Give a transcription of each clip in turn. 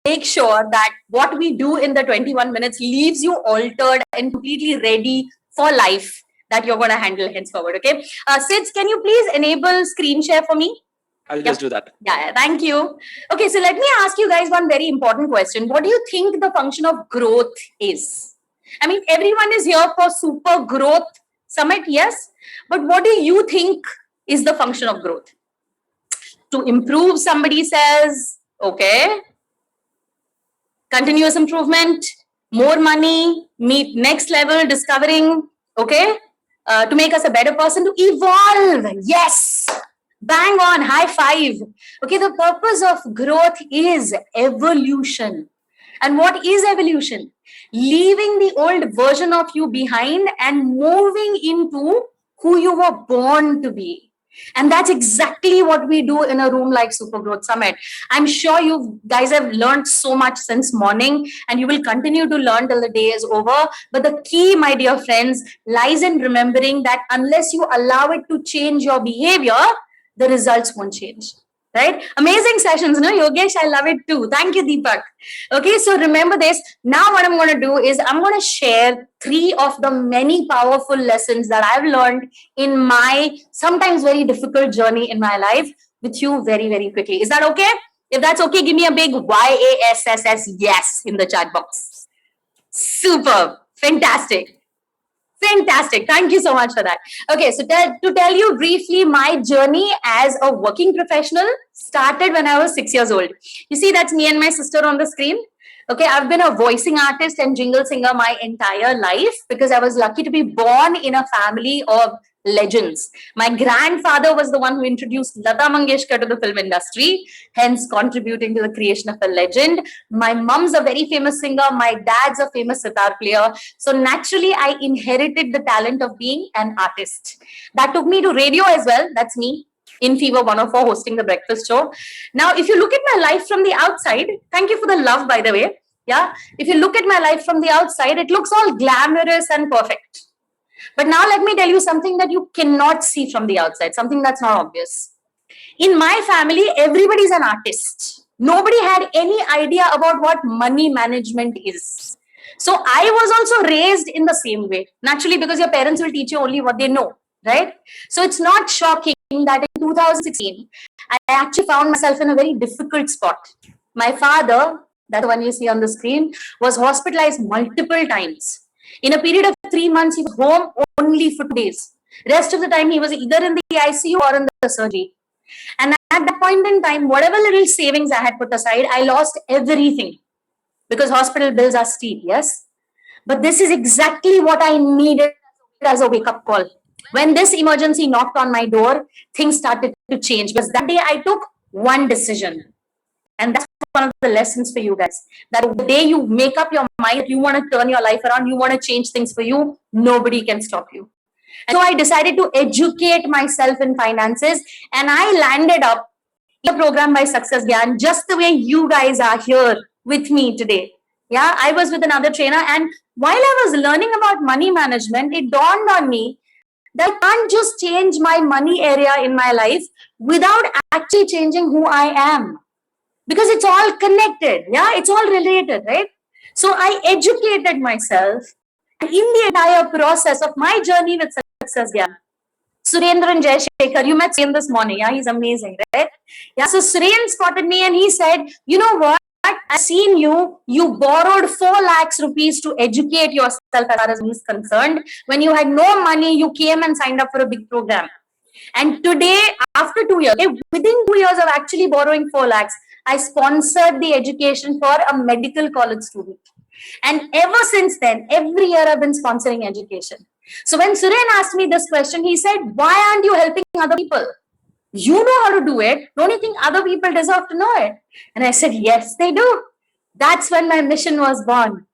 make sure that what we do in the 21 minutes leaves you altered and completely ready for life that you're going to handle henceforward. Okay. Sids, can you please enable screen share for me? I'll just do that. Yeah, thank you. Okay, so let me ask you guys one very important question. What do you think the function of growth is? I mean, everyone is here for Super Growth Summit, yes. But what do you think is the function of growth? To improve, somebody says, okay. Continuous improvement, more money, meet next level, discovering, okay. To make us a better person, to evolve. Yes. Bang on, high five. Okay, the purpose of growth is evolution. And what is evolution? Leaving the old version of you behind and moving into who you were born to be. And that's exactly what we do in a room like Super Growth Summit. I'm sure you guys have learned so much since morning, and you will continue to learn till the day is over. But the key, my dear friends, lies in remembering that unless you allow it to change your behavior, the results won't change. Right? Amazing sessions, no? Yogesh, I love it too. Thank you, Deepak. Okay, so remember this. Now what I'm going to do is I'm going to share 3 of the many powerful lessons that I've learned in my sometimes very difficult journey in my life with you very, very quickly. Is that okay? If that's okay, give me a big YASSS yes in the chat box. Superb. Fantastic. Fantastic. Thank you so much for that. Okay, so to tell you briefly, my journey as a working professional started when I was 6 years old. You see, that's me and my sister on the screen. Okay, I've been a voicing artist and jingle singer my entire life because I was lucky to be born in a family of legends. My grandfather was the one who introduced Lata Mangeshkar to the film industry, hence contributing to the creation of a legend. My mom's a very famous singer. My dad's a famous sitar player. So naturally, I inherited the talent of being an artist. That took me to radio as well. That's me in Fever 104 hosting the breakfast show. Now, if you look at my life from the outside, thank you for the love, by the way. Yeah, if you look at my life from the outside, it looks all glamorous and perfect. But now let me tell you something that you cannot see from the outside, something that's not obvious. In my family, everybody's an artist. Nobody had any idea about what money management is. So I was also raised in the same way. Naturally, because your parents will teach you only what they know, right? So it's not shocking that in 2016, I actually found myself in a very difficult spot. My father, that one you see on the screen, was hospitalized multiple times. In a period of 3 months, he was home only for 2 days. Rest of the time, he was either in the ICU or in the surgery. And at that point in time, whatever little savings I had put aside, I lost everything because hospital bills are steep, yes? But this is exactly what I needed as a wake-up call. When this emergency knocked on my door, things started to change because that day I took one decision. And that's one of the lessons for you guys. That the day you make up your mind, you want to turn your life around, you want to change things for you, nobody can stop you. And so I decided to educate myself in finances, and I landed up in a program by Success Gyan, just the way you guys are here with me today. Yeah, I was with another trainer, and while I was learning about money management, it dawned on me that I can't just change my money area in my life without actually changing who I am. Because it's all connected. Yeah, it's all related, right? So I educated myself. And in the entire process of my journey with Success Gyan, Surendra and Jayashekhar, you met Suren this morning. Yeah, he's amazing, right? Yeah, so Suren spotted me and he said, you know what? I've seen you. You borrowed 4 lakhs rupees to educate yourself as far as money is concerned. When you had no money, you came and signed up for a big program. And today, after 2 years, within 2 years of actually borrowing 4 lakhs, I sponsored the education for a medical college student. And ever since then, every year I've been sponsoring education. So when Suren asked me this question, he said, why aren't you helping other people? You know how to do it. Don't you think other people deserve to know it? And I said, yes, they do. That's when my mission was born.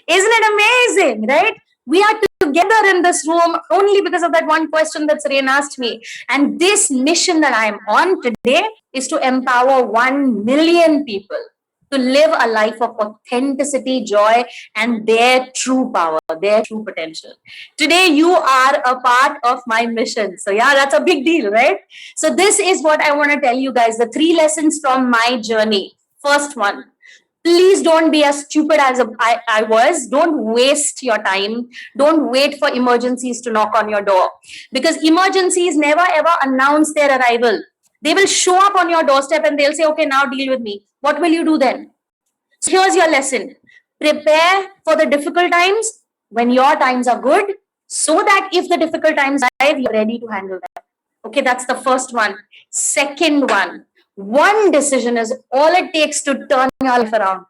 Isn't it amazing, right? We are together in this room only because of that one question that Suren asked me. And this mission that I am on today is to empower 1 million people to live a life of authenticity, joy, and their true power, their true potential. Today, you are a part of my mission. So yeah, that's a big deal, right? So this is what I want to tell you guys, the 3 lessons from my journey. First one, Please don't be as stupid as I was. Don't waste your time. Don't wait for emergencies to knock on your door, because emergencies never ever announce their arrival. They will show up on your doorstep and they'll say, okay, now deal with me. What will you do then? So here's your lesson. Prepare for the difficult times when your times are good, so that if the difficult times arrive, you're ready to handle them. Okay, that's the first one. Second one decision is all it takes to turn your life around.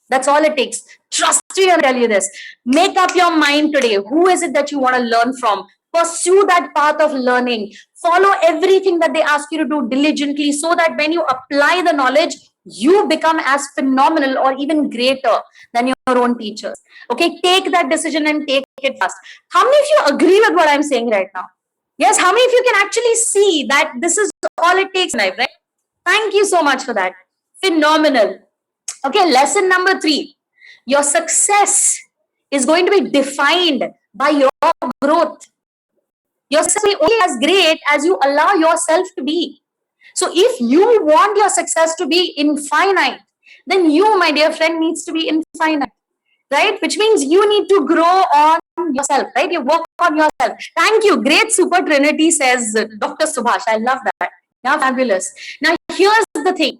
That's all it takes. Trust me, I'll tell you this. Make up your mind today. Who is it that you want to learn from? Pursue that path of learning. Follow everything that they ask you to do diligently, so that when you apply the knowledge, you become as phenomenal or even greater than your own teachers. Okay, take that decision and take it fast. How many of you agree with what I'm saying right now? Yes, how many of you can actually see that this is all it takes in life, right? Thank you so much for that. Phenomenal. Okay, lesson number 3. Your success is going to be defined by your growth. Your success will be only as great as you allow yourself to be. So if you want your success to be infinite, then you, my dear friend, needs to be infinite, right? Which means you need to grow on yourself, right? You work on yourself. Thank you. Great super trinity, says Dr. Subhash. I love that. Yeah, fabulous. Now, here's the thing.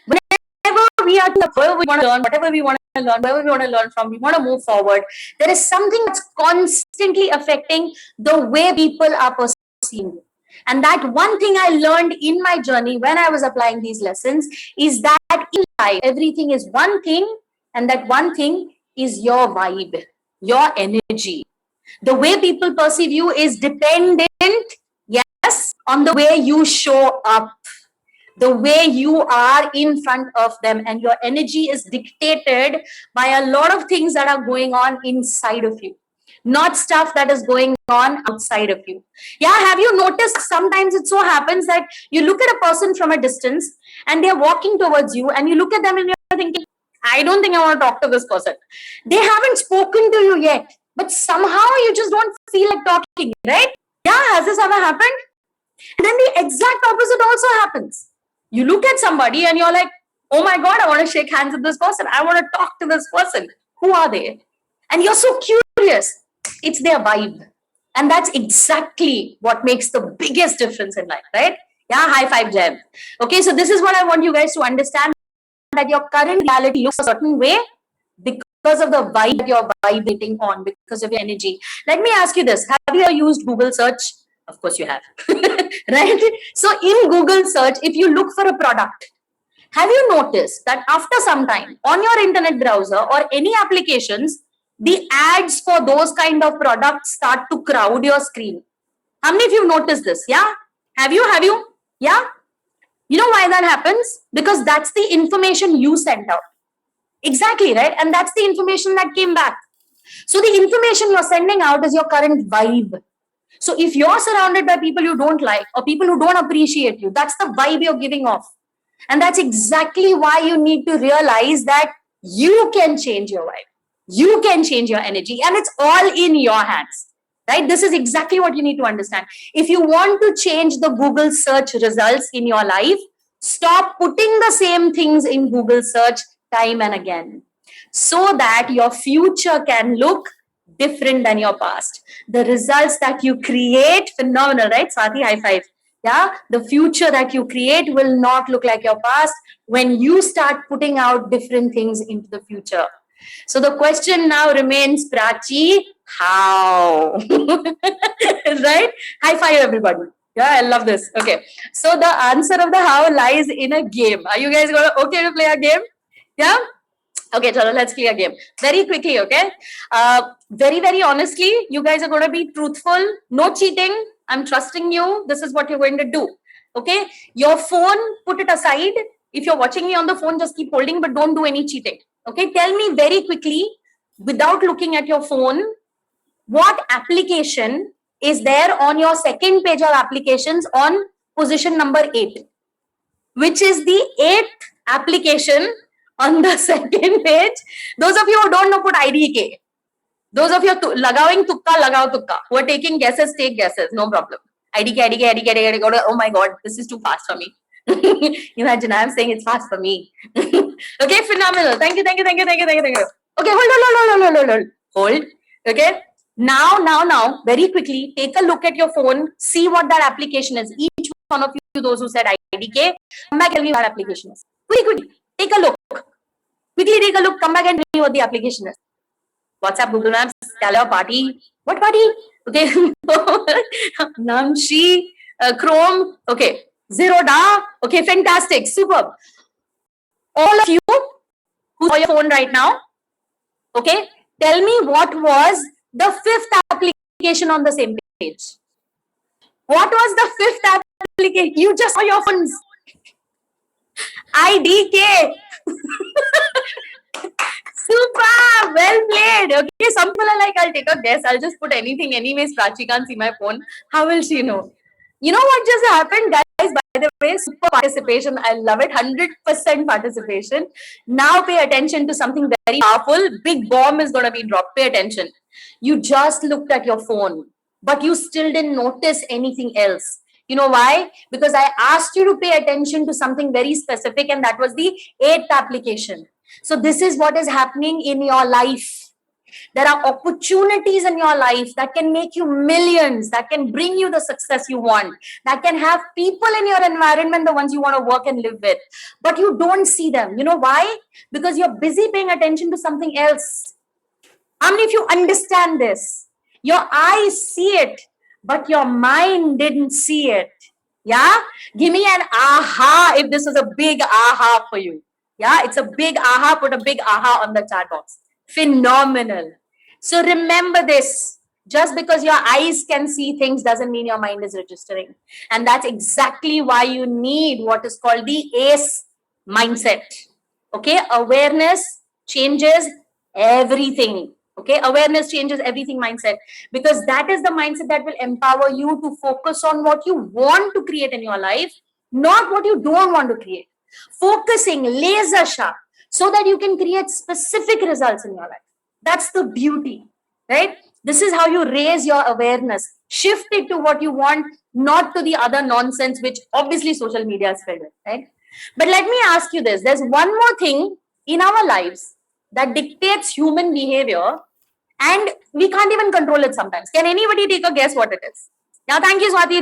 Whenever we are whatever we want to learn, whatever we want to learn, wherever we want to learn from, we want to move forward. There is something that's constantly affecting the way people are perceiving. And that one thing I learned in my journey when I was applying these lessons is that in life, everything is one thing, and that one thing is your vibe, your energy. The way people perceive you is dependent, yes, on the way you show up, the way you are in front of them, and your energy is dictated by a lot of things that are going on inside of you, not stuff that is going on outside of you. Yeah, have you noticed sometimes it so happens that you look at a person from a distance and they're walking towards you, and you look at them and you're thinking, I don't think I want to talk to this person. They haven't spoken to you yet, but somehow you just don't feel like talking, right? Yeah, has this ever happened? And then the exact opposite also happens. You look at somebody and you're like, oh my God, I want to shake hands with this person. I want to talk to this person. Who are they? And you're so curious. It's their vibe. And that's exactly what makes the biggest difference in life, right? Yeah, high five, Jem. Okay, so this is what I want you guys to understand, that your current reality looks a certain way because of the vibe that you're vibrating on, because of your energy. Let me ask you this. Have you ever used Google search? Of course you have, right? So in Google search, if you look for a product, have you noticed that after some time on your internet browser or any applications, the ads for those kind of products start to crowd your screen? How many of you noticed this? Yeah? Have you? Yeah? You know why that happens? Because that's the information you sent out. Exactly, right? And that's the information that came back. So the information you're sending out is your current vibe. So if you're surrounded by people you don't like or people who don't appreciate you, that's the vibe you're giving off. And that's exactly why you need to realize that you can change your vibe. You can change your energy, and it's all in your hands, right? This is exactly what you need to understand. If you want to change the Google search results in your life, stop putting the same things in Google search time and again, so that your future can look different than your past. The results that you create, phenomenal, right? Swati, high five. Yeah, the future that you create will not look like your past when you start putting out different things into the future. So the question now remains, Prachi, how? Right? High five, everybody. Yeah, I love this. Okay. So the answer of the how lies in a game. Are you guys okay to play a game? Yeah? Okay, chalo, let's play a game. Very quickly, okay? Very honestly, you guys are going to be truthful. No cheating. I'm trusting you. This is what you're going to do. Okay? Your phone, put it aside. If you're watching me on the phone, just keep holding, but don't do any cheating. Okay? Tell me very quickly, without looking at your phone, what application is there on your second page of applications on position number 8? Which is the 8th application on the second page? Those of you who don't know, put IDK. Those of you lagawing tukka, lagao tukka. Who are taking guesses, take guesses. No problem. IDK. Oh my God, this is too fast for me. Imagine I'm saying it's fast for me. Okay, phenomenal. Thank you. Okay, hold. Okay. Now, very quickly, take a look at your phone, see what that application is. Each one of you, those who said IDK, come back and tell me what that application is. Quickly, take a look. Quickly take a look, come back and tell me what the application is. WhatsApp, Google Maps, Calendar, Party. What party? Okay. Namshi, Chrome. Okay. Zerodha. Okay, fantastic. Superb. All of you who's on your phone right now, okay, tell me what was the fifth application on the same page. What was the fifth application? You just saw your phones. IDK. Super, well played. Okay, some people are like, I'll take a guess. I'll just put anything. Anyways, Prachi can't see my phone. How will she know? You know what just happened, guys? By the way, super participation. I love it. 100% participation. Now pay attention to something very powerful. Big bomb is going to be dropped. Pay attention. You just looked at your phone, but you still didn't notice anything else. You know why? Because I asked you to pay attention to something very specific, and that was the eighth application. So this is what is happening in your life. There are opportunities in your life that can make you millions, that can bring you the success you want, that can have people in your environment, the ones you want to work and live with, but you don't see them. You know why? Because you're busy paying attention to something else. How many of you understand this? Your eyes see it, but your mind didn't see it. Yeah? Give me an aha if this was a big aha for you. Yeah, it's a big aha. Put a big aha on the chat box. Phenomenal. So remember this. Just because your eyes can see things doesn't mean your mind is registering. And that's exactly why you need what is called the ACE mindset. Okay, awareness changes everything. Okay, awareness changes everything mindset, because that is the mindset that will empower you to focus on what you want to create in your life, not what you don't want to create. Focusing laser sharp so that you can create specific results in your life. That's the beauty, right? This is how you raise your awareness. Shift it to what you want, not to the other nonsense, which obviously social media is filled with, right? But let me ask you this. There's one more thing in our lives that dictates human behavior, and we can't even control it sometimes. Can anybody take a guess what it is? Yeah, thank you, Swati,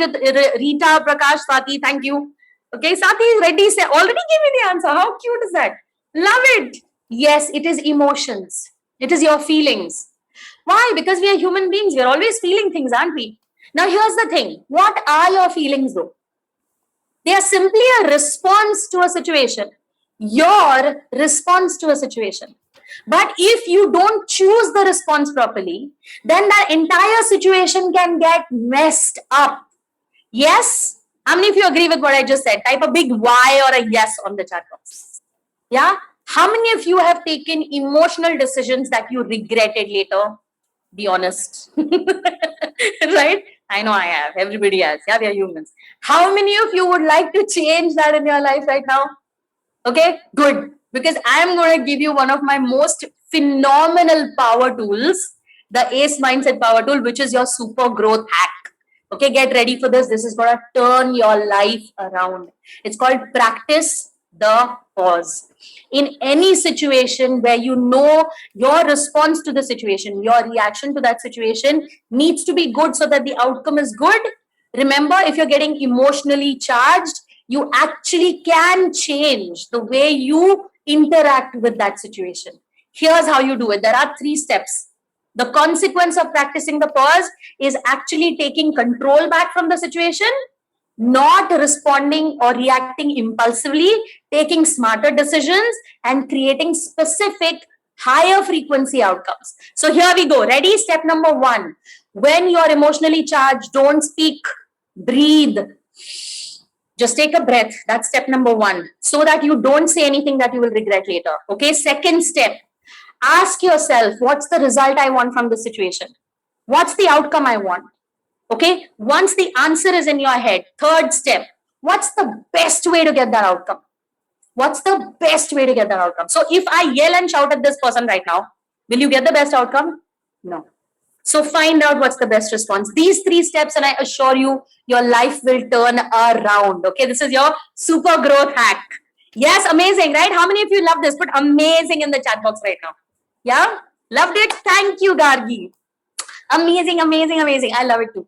Rita, Prakash, Swati, thank you. Okay, Swati is ready, already gave me the answer. How cute is that? Love it. Yes, it is emotions. It is your feelings. Why? Because we are human beings. We are always feeling things, aren't we? Now, here's the thing. What are your feelings, though? They are simply a response to a situation. Your response to a situation. But if you don't choose the response properly, then that entire situation can get messed up. Yes? How many of you agree with what I just said? Type a big Y or a yes on the chat box. Yeah? How many of you have taken emotional decisions that you regretted later? Be honest. Right? I know I have. Everybody has. Yeah, we are humans. How many of you would like to change that in your life right now? Okay, good. Because I'm going to give you one of my most phenomenal power tools, the ACE Mindset Power Tool, which is your super growth hack. Okay, get ready for this. This is going to turn your life around. It's called practice the pause. In any situation where you know your response to the situation, your reaction to that situation needs to be good so that the outcome is good. Remember, if you're getting emotionally charged, you actually can change the way you interact with that situation. Here's how you do it. There are 3 steps. The consequence of practicing the pause is actually taking control back from the situation, not responding or reacting impulsively, taking smarter decisions, and creating specific higher frequency outcomes. So here we go. Ready? Step number 1. When you're emotionally charged, don't speak. Breathe. Just take a breath. That's step number 1. So that you don't say anything that you will regret later. Okay. Second step. Ask yourself, what's the result I want from the situation? What's the outcome I want? Okay. Once the answer is in your head, third step, what's the best way to get that outcome? What's the best way to get that outcome? So if I yell and shout at this person right now, will you get the best outcome? No. So find out what's the best response. These 3 steps, and I assure you, your life will turn around. Okay. This is your super growth hack. Yes, amazing, right? How many of you love this? Put amazing in the chat box right now. Yeah, loved it. Thank you, Gargi. Amazing, amazing, amazing. I love it too.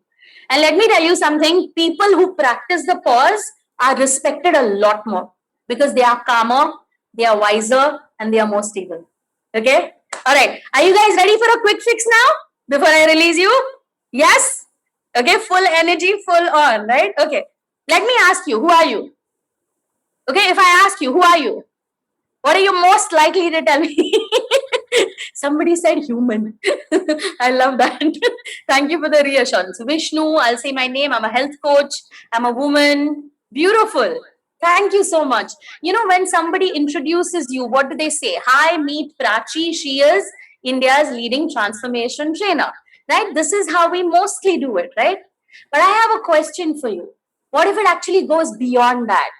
And let me tell you something, people who practice the pause are respected a lot more because they are calmer, they are wiser, and they are more stable. Okay? All right. Are you guys ready for a quick fix now before I release you? Yes? Okay, full energy, full on, right? Okay. Let me ask you, who are you? Okay, if I ask you, who are you? What are you most likely to tell me? Somebody said human. I love that. Thank you for the reassurance. Vishnu, I'll say my name. I'm a health coach. I'm a woman. Beautiful. Thank you so much. You know, when somebody introduces you, what do they say? Hi, meet Prachi. She is India's leading transformation trainer. Right? This is how we mostly do it, right? But I have a question for you. What if it actually goes beyond that?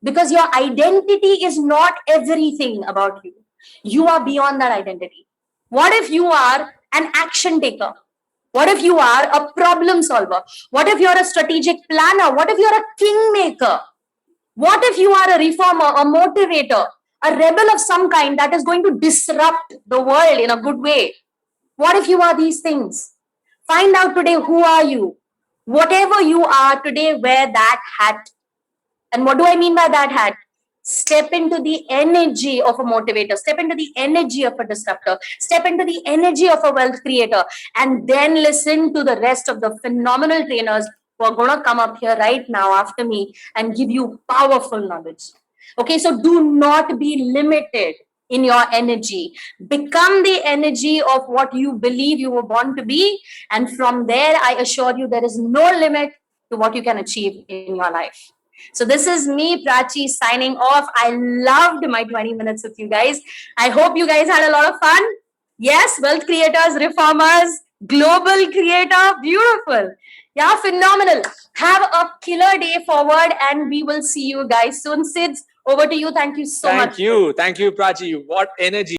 Because your identity is not everything about you. You are beyond that identity. What if you are an action taker? What if you are a problem solver? What if you're a strategic planner? What if you're a kingmaker? What if you are a reformer, a motivator, a rebel of some kind that is going to disrupt the world in a good way? What if you are these things? Find out today, who are you? Whatever you are today, wear that hat. And what do I mean by that hat? Step into the energy of a motivator, step into the energy of a disruptor, step into the energy of a wealth creator, and then listen to the rest of the phenomenal trainers who are going to come up here right now after me and give you powerful knowledge. Okay, so do not be limited in your energy. Become the energy of what you believe you were born to be. And from there, I assure you, there is no limit to what you can achieve in your life. So this is me, Prachi, signing off. I loved my 20 minutes with you guys. I hope you guys had a lot of fun. Yes, wealth creators, reformers, global creator, beautiful. Yeah, phenomenal. Have a killer day forward, and we will see you guys soon. Sids, over to you. Thank you so much. Thank you, Prachi. What energy.